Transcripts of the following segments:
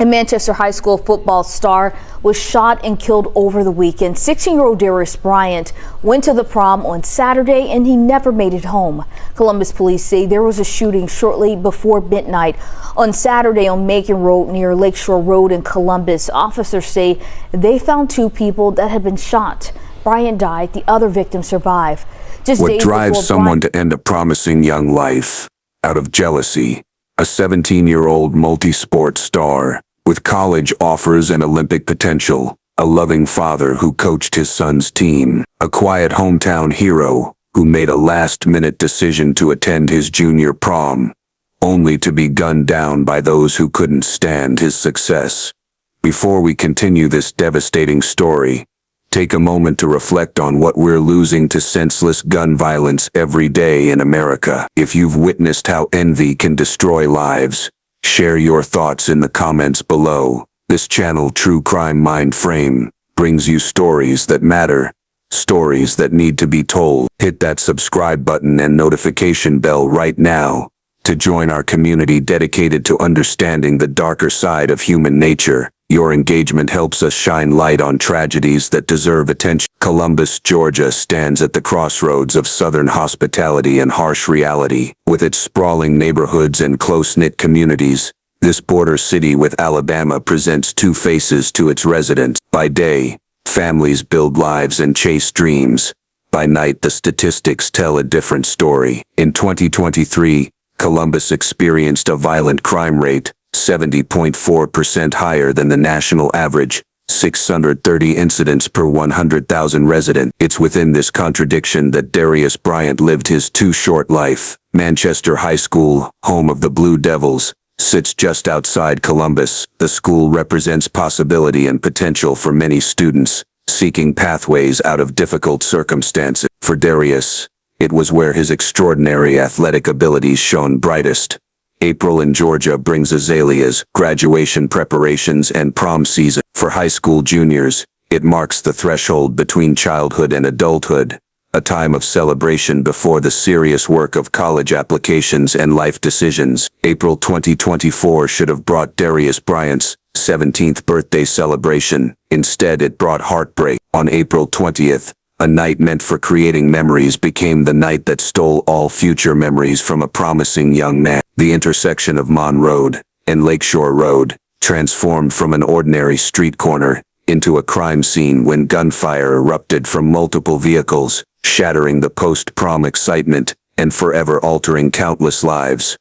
A Manchester High School football star was shot and killed over the weekend. 16-year-old Darius Bryant went to the prom on Saturday and he never made it home. Columbus police say there was a shooting shortly before midnight on Saturday on Macon Road near Lakeshore Road in Columbus. Officers say they found two people that had been shot. Bryant died. The other victim survived. What drives someone to end a promising young life? Out of jealousy. A 17-year-old multi-sport star with college offers and Olympic potential, a loving father who coached his son's team, a quiet hometown hero who made a last-minute decision to attend his junior prom, only to be gunned down by those who couldn't stand his success. Before we continue this devastating story, take a moment to reflect on what we're losing to senseless gun violence every day in America. If you've witnessed how envy can destroy lives, share your thoughts in the comments below. This channel, True Crime Mind Frame, brings you stories that matter, stories that need to be told. Hit that subscribe button and notification bell right now to join our community dedicated to understanding the darker side of human nature. Your engagement helps us shine light on tragedies that deserve attention. Columbus, Georgia stands at the crossroads of Southern hospitality and harsh reality. With its sprawling neighborhoods and close-knit communities, this border city with Alabama presents two faces to its residents. By day, families build lives and chase dreams. By night, the statistics tell a different story. In 2023, Columbus experienced a violent crime rate 70.4% higher than the national average, 630 incidents per 100,000 residents. It's within this contradiction that Darius Bryant lived his too short life. Manchester High School, home of the Blue Devils, sits just outside Columbus. The school represents possibility and potential for many students, seeking pathways out of difficult circumstances. For Darius, it was where his extraordinary athletic abilities shone brightest. April in Georgia brings azaleas, graduation preparations, and prom season. For high school juniors, it marks the threshold between childhood and adulthood, a time of celebration before the serious work of college applications and life decisions. April 2024 should have brought Darius Bryant's 17th birthday celebration. Instead, it brought heartbreak. On April 20th, a night meant for creating memories became the night that stole all future memories from a promising young man. The intersection of Mon Road and Lakeshore Road transformed from an ordinary street corner into a crime scene when gunfire erupted from multiple vehicles, shattering the post-prom excitement and forever altering countless lives.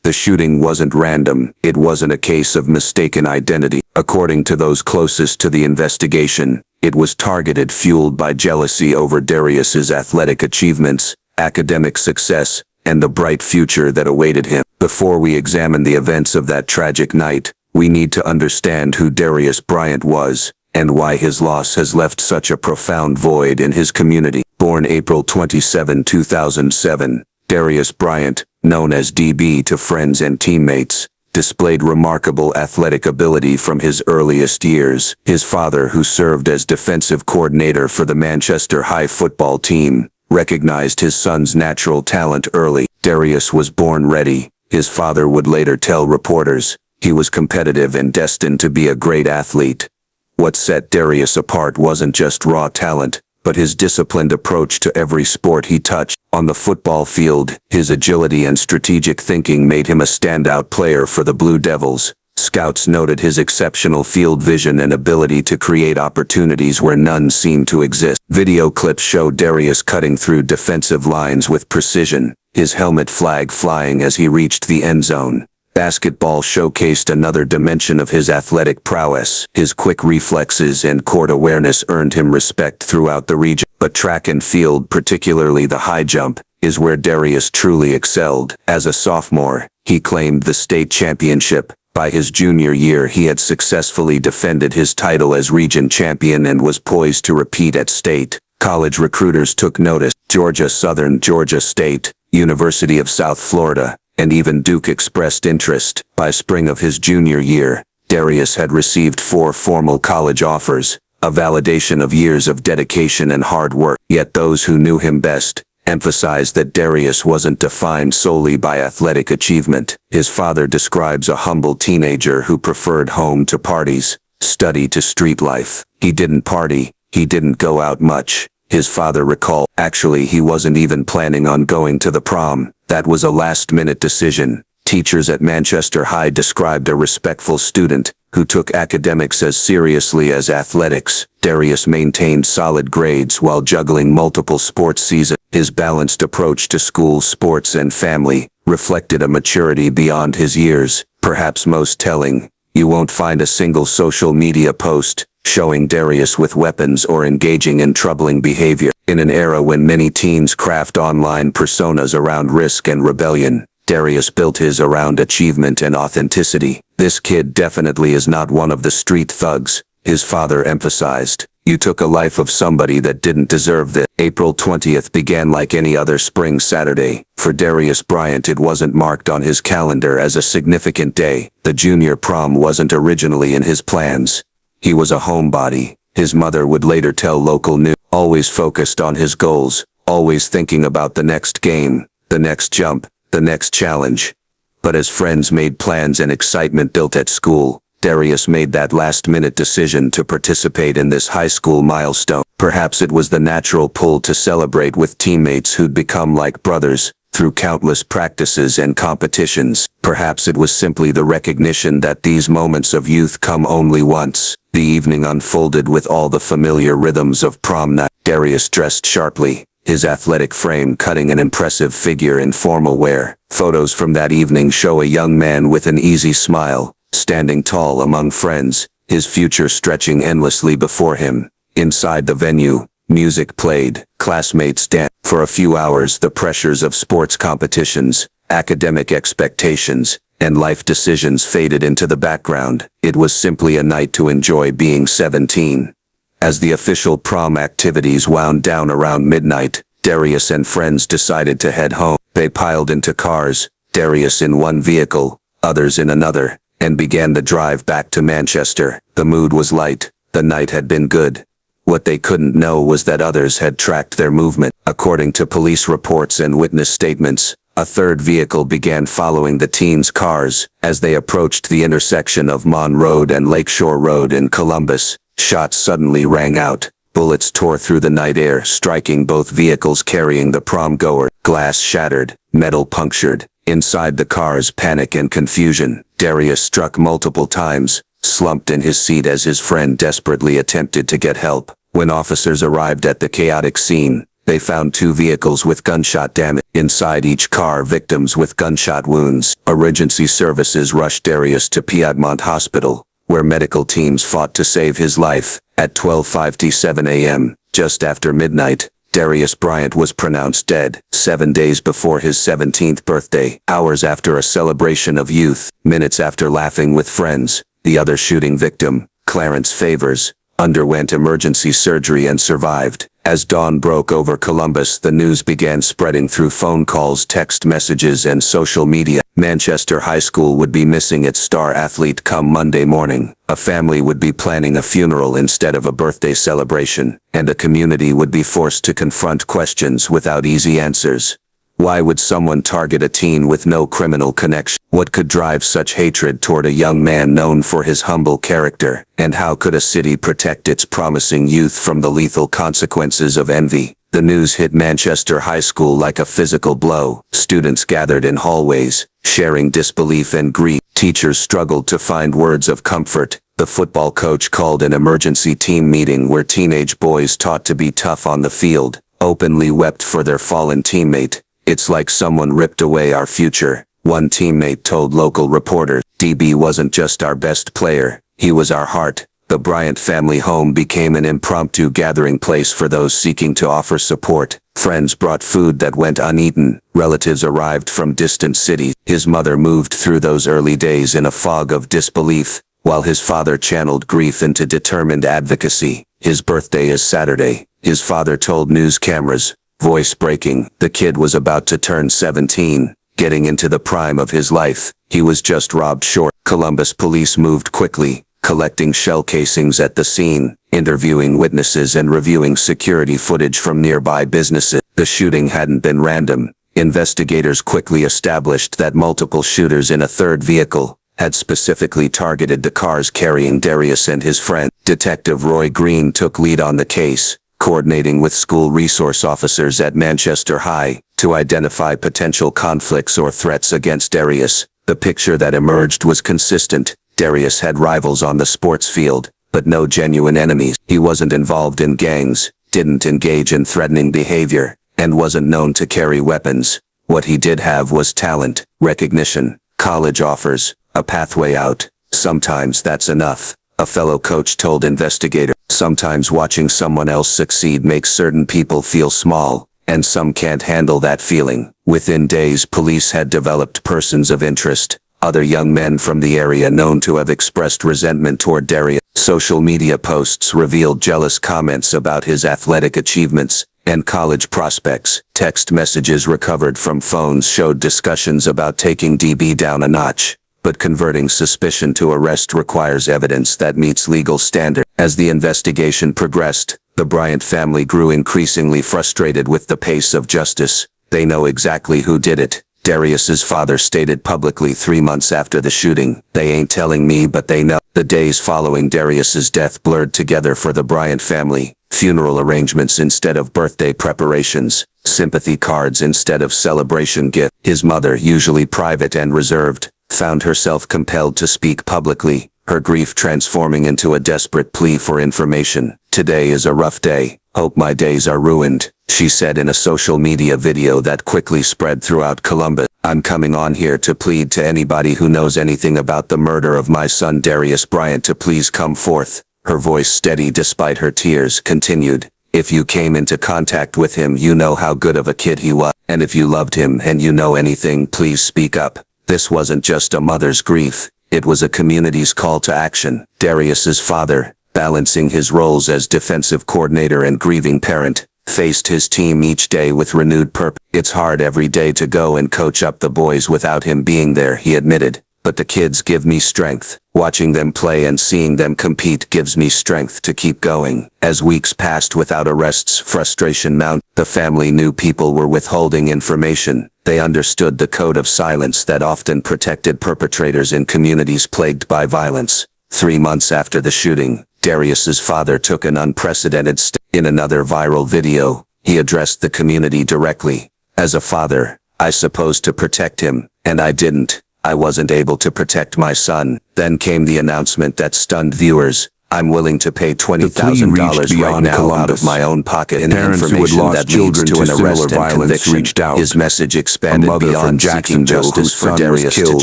The shooting wasn't random. It wasn't a case of mistaken identity. According to those closest to the investigation, it was targeted, fueled by jealousy over Darius's athletic achievements, academic success, and the bright future that awaited him. Before we examine the events of that tragic night, we need to understand who Darius Bryant was, and why his loss has left such a profound void in his community. Born April 27, 2007, Darius Bryant, known as DB to friends and teammates, displayed remarkable athletic ability from his earliest years. His father, who served as defensive coordinator for the Manchester High football team, recognized his son's natural talent early. Darius was born ready, his father would later tell reporters. He was competitive and destined to be a great athlete. What set Darius apart wasn't just raw talent, but his disciplined approach to every sport he touched. On the football field, his agility and strategic thinking made him a standout player for the Blue Devils. Scouts noted his exceptional field vision and ability to create opportunities where none seemed to exist. Video clips show Darius cutting through defensive lines with precision, his helmet flag flying as he reached the end zone. Basketball showcased another dimension of his athletic prowess. His quick reflexes and court awareness earned him respect throughout the region. But track and field, particularly the high jump, is where Darius truly excelled. As a sophomore, he claimed the state championship. By his junior year, he had successfully defended his title as region champion and was poised to repeat at state. College recruiters took notice. Georgia Southern, Georgia State, University of South Florida, and even Duke expressed interest. By spring of his junior year, Darius had received 4 formal college offers, a validation of years of dedication and hard work. Yet those who knew him best emphasized that Darius wasn't defined solely by athletic achievement. His father describes a humble teenager who preferred home to parties, study to street life. He didn't party, he didn't go out much. His father recalled, actually he wasn't even planning on going to the prom. That was a last-minute decision. Teachers at Manchester High described a respectful student who took academics as seriously as athletics. Darius maintained solid grades while juggling multiple sports seasons. His balanced approach to school, sports, and family reflected a maturity beyond his years. Perhaps most telling, you won't find a single social media post showing Darius with weapons or engaging in troubling behavior. In an era when many teens craft online personas around risk and rebellion, Darius built his around achievement and authenticity. This kid definitely is not one of the street thugs, his father emphasized. You took a life of somebody that didn't deserve this. April 20th began like any other spring Saturday. For Darius Bryant, it wasn't marked on his calendar as a significant day. The junior prom wasn't originally in his plans. He was a homebody, his mother would later tell local news, always focused on his goals, always thinking about the next game, the next jump, the next challenge. But as friends made plans and excitement built at school, Darius made that last-minute decision to participate in this high school milestone. Perhaps it was the natural pull to celebrate with teammates who'd become like brothers through countless practices and competitions. Perhaps it was simply the recognition that these moments of youth come only once. The evening unfolded with all the familiar rhythms of prom night. Darius dressed sharply, his athletic frame cutting an impressive figure in formal wear. Photos from that evening show a young man with an easy smile, standing tall among friends, his future stretching endlessly before him. Inside the venue, music played, classmates danced. For a few hours, the pressures of sports competitions, academic expectations, and life decisions faded into the background. It was simply a night to enjoy being 17. As the official prom activities wound down around midnight, Darius and friends decided to head home. They piled into cars, Darius in one vehicle, others in another, and began the drive back to Manchester. The mood was light, the night had been good. What they couldn't know was that others had tracked their movement. According to police reports and witness statements, a third vehicle began following the teens' cars as they approached the intersection of Mon Road and Lakeshore Road in Columbus. Shots suddenly rang out. Bullets tore through the night air, striking both vehicles carrying the prom-goer. Glass shattered, metal punctured. Inside the cars, panic and confusion. Darius struck multiple times, slumped in his seat as his friend desperately attempted to get help. When officers arrived at the chaotic scene, they found two vehicles with gunshot damage. Inside each car, victims with gunshot wounds. Emergency services rushed Darius to Piedmont Hospital, where medical teams fought to save his life. At 12:57 a.m., just after midnight, Darius Bryant was pronounced dead, 7 days before his 17th birthday. Hours after a celebration of youth, minutes after laughing with friends. The other shooting victim, Clarence Favors, underwent emergency surgery and survived. As dawn broke over Columbus, the news began spreading through phone calls, text messages, and social media. Manchester High School would be missing its star athlete come Monday morning. A family would be planning a funeral instead of a birthday celebration, and a community would be forced to confront questions without easy answers. Why would someone target a teen with no criminal connection? What could drive such hatred toward a young man known for his humble character? And how could a city protect its promising youth from the lethal consequences of envy? The news hit Manchester High School like a physical blow. Students gathered in hallways, sharing disbelief and grief. Teachers struggled to find words of comfort. The football coach called an emergency team meeting where teenage boys taught to be tough on the field, openly wept for their fallen teammate. It's like someone ripped away our future, one teammate told local reporters. DB wasn't just our best player, he was our heart. The Bryant family home became an impromptu gathering place for those seeking to offer support. Friends brought food that went uneaten. Relatives arrived from distant cities. His mother moved through those early days in a fog of disbelief, while his father channeled grief into determined advocacy. His birthday is Saturday, his father told news cameras, voice breaking. The kid was about to turn 17, getting into the prime of his life. He was just robbed short. Columbus police moved quickly, collecting shell casings at the scene, interviewing witnesses and reviewing security footage from nearby businesses. The shooting hadn't been random. Investigators quickly established that multiple shooters in a third vehicle had specifically targeted the cars carrying Darius and his friend. Detective Roy Green took lead on the case, coordinating with school resource officers at Manchester High to identify potential conflicts or threats against Darius. The picture that emerged was consistent. Darius had rivals on the sports field, but no genuine enemies. He wasn't involved in gangs, didn't engage in threatening behavior, and wasn't known to carry weapons. What he did have was talent, recognition, college offers, a pathway out. Sometimes that's enough, a fellow coach told investigators. Sometimes watching someone else succeed makes certain people feel small, and some can't handle that feeling. Within days, police had developed persons of interest, other young men from the area known to have expressed resentment toward Darius. Social media posts revealed jealous comments about his athletic achievements and college prospects. Text messages recovered from phones showed discussions about taking DB down a notch. But converting suspicion to arrest requires evidence that meets legal standards. As the investigation progressed, the Bryant family grew increasingly frustrated with the pace of justice. They know exactly who did it, Darius's father stated publicly 3 months after the shooting. They ain't telling me, but they know. The days following Darius's death blurred together for the Bryant family. Funeral arrangements instead of birthday preparations, sympathy cards instead of celebration gifts. His mother, usually private and reserved, found herself compelled to speak publicly, her grief transforming into a desperate plea for information. "Today is a rough day. Hope my days are ruined," she said in a social media video that quickly spread throughout Columbus. "I'm coming on here to plead to anybody who knows anything about the murder of my son Darius Bryant to please come forth." Her voice steady despite her tears continued, "If you came into contact with him, you know how good of a kid he was. And if you loved him and you know anything, please speak up." This wasn't just a mother's grief, it was a community's call to action. Darius's father, balancing his roles as defensive coordinator and grieving parent, faced his team each day with renewed purpose. "It's hard every day to go and coach up the boys without him being there," he admitted. "But the kids give me strength. Watching them play and seeing them compete gives me strength to keep going." As weeks passed without arrests, frustration mounted. The family knew people were withholding information. They understood the code of silence that often protected perpetrators in communities plagued by violence. 3 months after the shooting, Darius's father took an unprecedented step. In another viral video, he addressed the community directly. "As a father, I supposed to protect him, and I didn't. I wasn't able to protect my son." Then came the announcement that stunned viewers. "I'm willing to pay $20,000 right now out of my own pocket." And Parents who had information lost that leads children to to an similar arrest and violence conviction. reached out. His message expanded A mother from beyond seeking Jacksonville justice whose for son was Darius to killed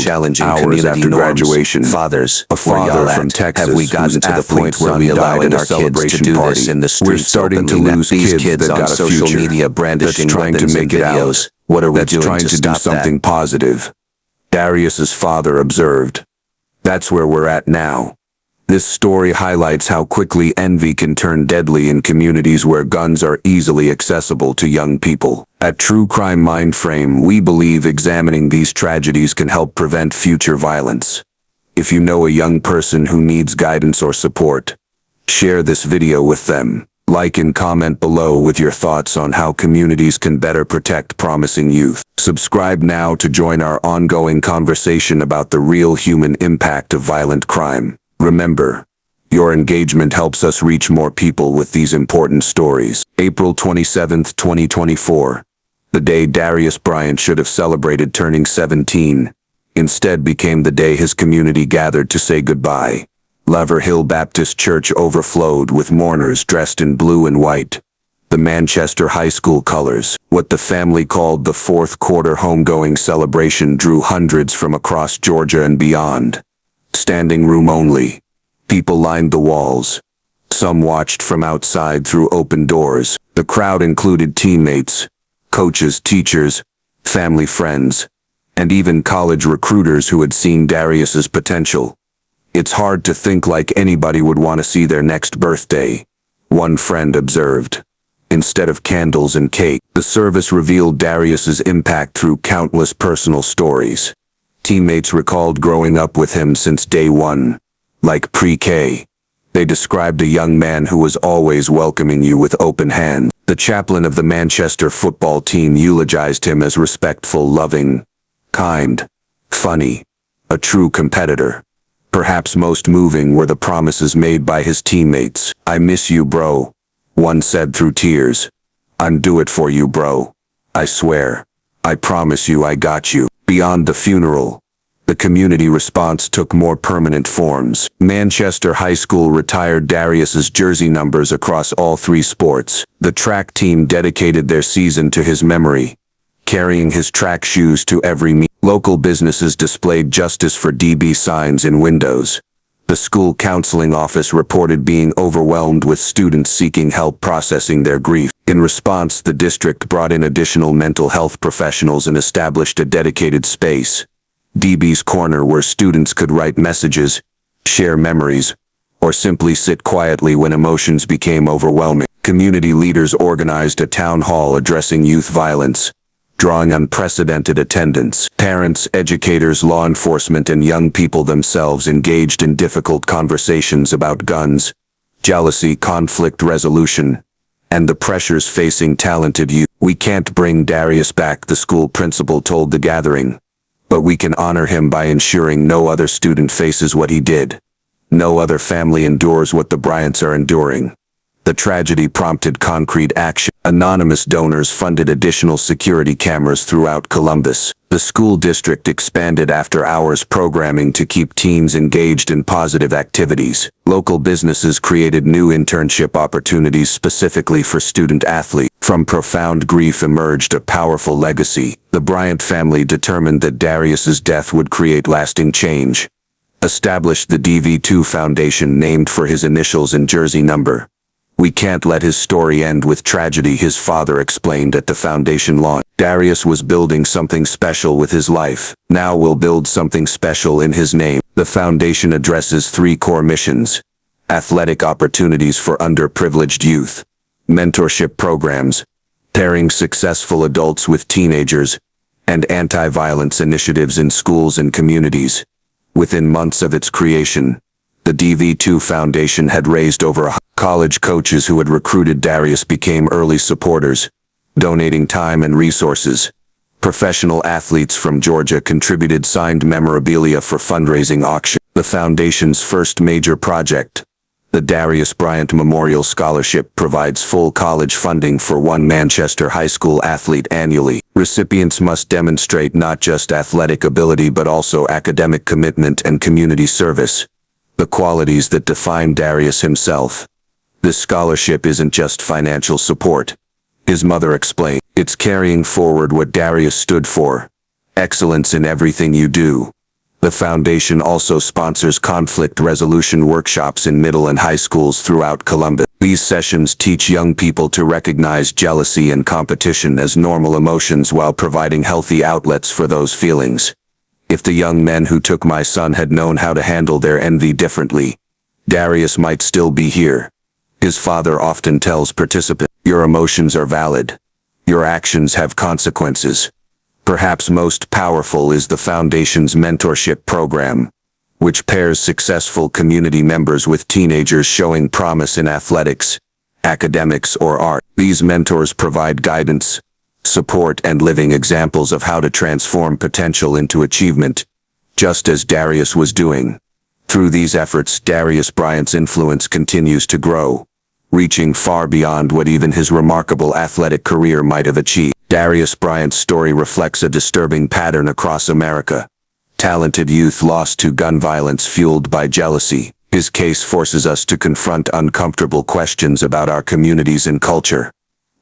challenging hours community after norms. graduation. Fathers, A where father y'all from at? Texas Have we gotten whose to the point athlete where son we died allowing at a our kids to celebration do party? this in the We're streets starting to openly? lose These kids kids that on got a social future, media brandishing that's trying to weapons make and it out, videos. What are we that's doing trying to to do stop something that? positive. Darius's father observed. "That's where we're at now." This story highlights how quickly envy can turn deadly in communities where guns are easily accessible to young people. At True Crime Mindframe, we believe examining these tragedies can help prevent future violence. If you know a young person who needs guidance or support, share this video with them. Like and comment below with your thoughts on how communities can better protect promising youth. Subscribe now to join our ongoing conversation about the real human impact of violent crime. Remember, your engagement helps us reach more people with these important stories. April 27, 2024. The day Darius Bryant should have celebrated turning 17, instead became the day his community gathered to say goodbye. Lever Hill Baptist Church overflowed with mourners dressed in blue and white, the Manchester High School colors. What the family called the fourth quarter homegoing celebration drew hundreds from across Georgia and beyond. Standing room only. People lined the walls. Some watched from outside through open doors. The crowd included teammates, coaches, teachers, family friends, and even college recruiters who had seen Darius's potential. "It's hard to think like anybody would want to see their next birthday," one friend observed. Instead of candles and cake, the service revealed Darius's impact through countless personal stories. Teammates recalled growing up with him since day one, like pre-K. They described a young man who was always welcoming you with open hands. The chaplain of the Manchester football team eulogized him as respectful, loving, kind, funny, a true competitor. Perhaps most moving were the promises made by his teammates. "I miss you, bro," one said through tears. "I'm do it for you, bro. I swear. I promise you I got you." Beyond the funeral, the community response took more permanent forms. Manchester High School retired Darius's jersey numbers across all 3 sports. The track team dedicated their season to his memory, carrying his track shoes to every meet. Local businesses displayed justice for DB signs in windows. The school counseling office reported being overwhelmed with students seeking help processing their grief. In response, the district brought in additional mental health professionals and established a dedicated space, DB's Corner, where students could write messages, share memories, or simply sit quietly when emotions became overwhelming. Community leaders organized a town hall addressing youth violence, drawing unprecedented attendance. Parents, educators, law enforcement, and young people themselves engaged in difficult conversations about guns, jealousy, conflict resolution, and the pressures facing talented youth. "We can't bring Darius back," the school principal told the gathering, "but we can honor him by ensuring no other student faces what he did. No other family endures what the Bryants are enduring." The tragedy prompted concrete action. Anonymous donors funded additional security cameras throughout Columbus. The school district expanded after-hours programming to keep teens engaged in positive activities. Local businesses created new internship opportunities specifically for student athletes. From profound grief emerged a powerful legacy. The Bryant family determined that Darius's death would create lasting change. Established the DV2 Foundation, named for his initials and jersey number. "We can't let his story end with tragedy," his father explained at the foundation launch. "Darius was building something special with his life. Now we'll build something special in his name." The foundation addresses 3 core missions: athletic opportunities for underprivileged youth, mentorship programs, pairing successful adults with teenagers, and anti-violence initiatives in schools and communities. Within months of its creation, the DV2 Foundation had raised over 100. College coaches who had recruited Darius became early supporters, donating time and resources. Professional athletes from Georgia contributed signed memorabilia for fundraising auction. The foundation's first major project, the Darius Bryant Memorial Scholarship, provides full college funding for 1 Manchester High School athlete annually. Recipients must demonstrate not just athletic ability but also academic commitment and community service, the qualities that define Darius himself. "This scholarship isn't just financial support," his mother explained. "It's carrying forward what Darius stood for: excellence in everything you do." The foundation also sponsors conflict resolution workshops in middle and high schools throughout Columbus. These sessions teach young people to recognize jealousy and competition as normal emotions while providing healthy outlets for those feelings. "If the young men who took my son had known how to handle their envy differently, Darius might still be here," his father often tells participants. "Your emotions are valid. Your actions have consequences." Perhaps most powerful is the Foundation's mentorship program, which pairs successful community members with teenagers showing promise in athletics, academics, or art. These mentors provide guidance, support, and living examples of how to transform potential into achievement, just as Darius was doing. Through these efforts, Darius Bryant's influence continues to grow, reaching far beyond what even his remarkable athletic career might have achieved. Darius Bryant's story reflects a disturbing pattern across America. Talented youth lost to gun violence fueled by jealousy. His case forces us to confront uncomfortable questions about our communities and culture.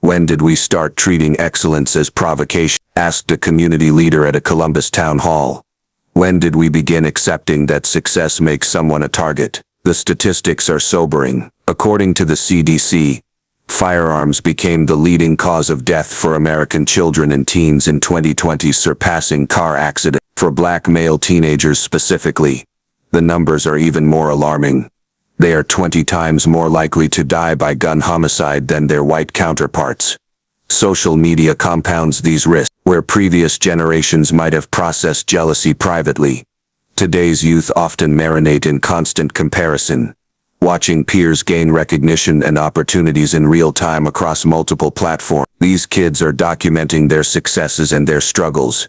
"When did we start treating excellence as provocation?" asked a community leader at a Columbus town hall. "When did we begin accepting that success makes someone a target?" The statistics are sobering. According to the CDC, firearms became the leading cause of death for American children and teens in 2020, surpassing car accidents. For Black male teenagers specifically, the numbers are even more alarming. They are 20 times more likely to die by gun homicide than their white counterparts. Social media compounds these risks. Where previous generations might have processed jealousy privately, today's youth often marinate in constant comparison, watching peers gain recognition and opportunities in real time across multiple platforms. These kids are documenting their successes and their struggles,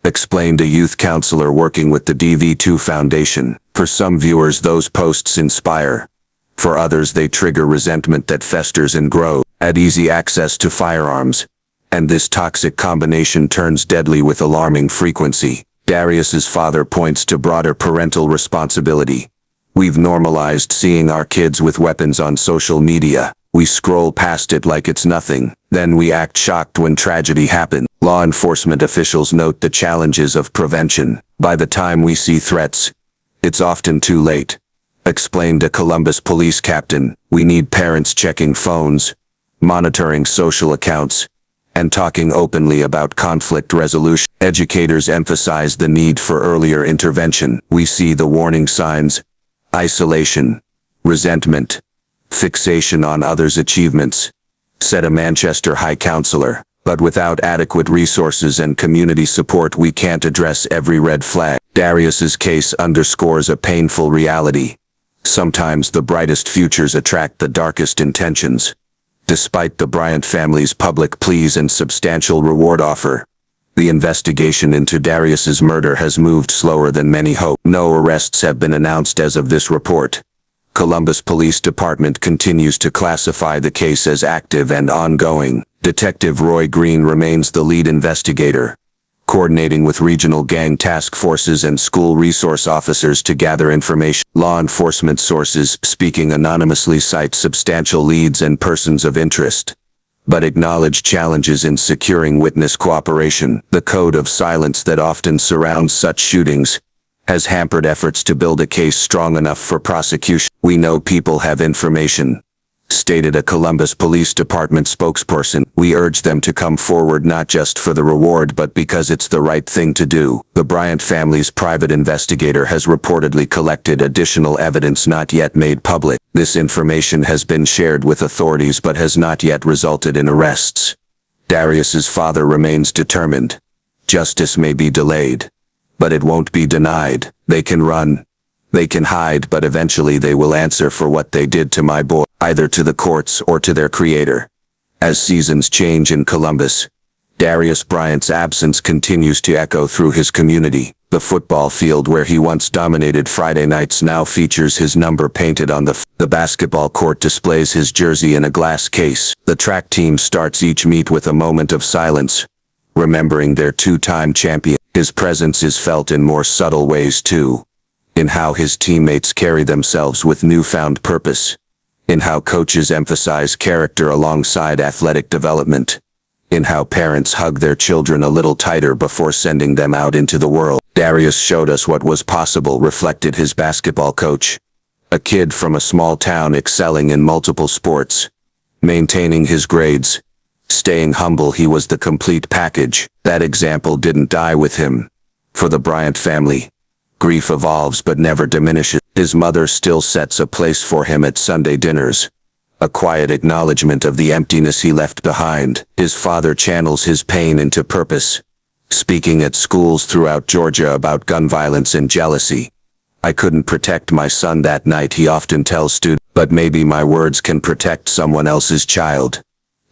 explained a youth counselor working with the DV2 Foundation. For some viewers, those posts inspire. For others, they trigger resentment that festers and grows. At easy access to firearms, and this toxic combination turns deadly with alarming frequency. Darius's father points to broader parental responsibility. We've normalized seeing our kids with weapons on social media. We scroll past it like it's nothing. Then we act shocked when tragedy happens. Law enforcement officials note the challenges of prevention. By the time we see threats, it's often too late, explained a Columbus police captain. We need parents checking phones, monitoring social accounts, and talking openly about conflict resolution. Educators emphasize the need for earlier intervention. We see the warning signs: isolation, resentment, fixation on others' achievements, said a Manchester High counselor. But without adequate resources and community support, we can't address every red flag. Darius's case underscores a painful reality. Sometimes the brightest futures attract the darkest intentions. Despite the Bryant family's public pleas and substantial reward offer, the investigation into Darius's murder has moved slower than many hoped. No arrests have been announced as of this report. Columbus Police Department continues to classify the case as active and ongoing. Detective Roy Green remains the lead investigator, coordinating with regional gang task forces and school resource officers to gather information. Law enforcement sources speaking anonymously cite substantial leads and persons of interest, but acknowledge challenges in securing witness cooperation. The code of silence that often surrounds such shootings has hampered efforts to build a case strong enough for prosecution. We know people have information, stated a Columbus Police Department spokesperson. We urge them to come forward not just for the reward but because it's the right thing to do. The Bryant family's private investigator has reportedly collected additional evidence not yet made public. This information has been shared with authorities but has not yet resulted in arrests. Darius's father remains determined. Justice may be delayed, but it won't be denied. They can run, they can hide, but eventually they will answer for what they did to my boy, either to the courts or to their creator. As seasons change in Columbus, Darius Bryant's absence continues to echo through his community. The football field where he once dominated Friday nights now features his number painted on the basketball court displays his jersey in a glass case. The track team starts each meet with a moment of silence, remembering their two-time champion. His presence is felt in more subtle ways too, in how his teammates carry themselves with newfound purpose, in how coaches emphasize character alongside athletic development, in how parents hug their children a little tighter before sending them out into the world. Darius showed us what was possible, reflected his basketball coach, a kid from a small town excelling in multiple sports, maintaining his grades, staying humble. He was the complete package. That example didn't die with him. For the Bryant family, grief evolves but never diminishes. His mother still sets a place for him at Sunday dinners, a quiet acknowledgement of the emptiness he left behind. His father channels his pain into purpose, speaking at schools throughout Georgia about gun violence and jealousy. I couldn't protect my son that night, he often tells students, but maybe my words can protect someone else's child.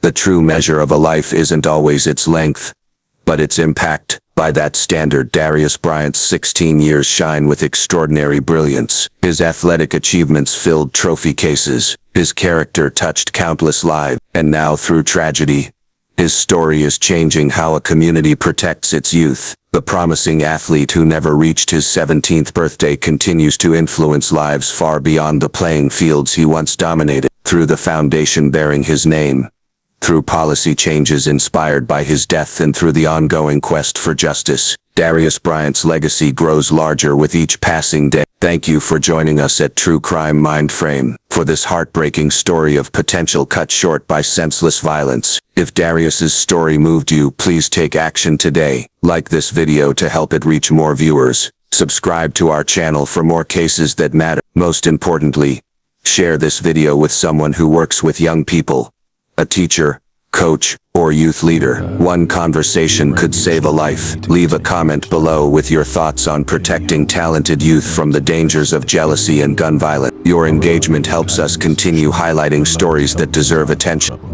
The true measure of a life isn't always its length, but its impact. By that standard, Darius Bryant's 16 years shine with extraordinary brilliance. His athletic achievements filled trophy cases. His character touched countless lives. And now, through tragedy, his story is changing how a community protects its youth. The promising athlete who never reached his 17th birthday continues to influence lives far beyond the playing fields he once dominated. Through the foundation bearing his name, through policy changes inspired by his death, and through the ongoing quest for justice, Darius Bryant's legacy grows larger with each passing day. Thank you for joining us at True Crime Mindframe for this heartbreaking story of potential cut short by senseless violence. If Darius's story moved you, please take action today. Like this video to help it reach more viewers. Subscribe to our channel for more cases that matter. Most importantly, share this video with someone who works with young people, a teacher, coach, or youth leader. One conversation could save a life. Leave a comment below with your thoughts on protecting talented youth from the dangers of jealousy and gun violence. Your engagement helps us continue highlighting stories that deserve attention.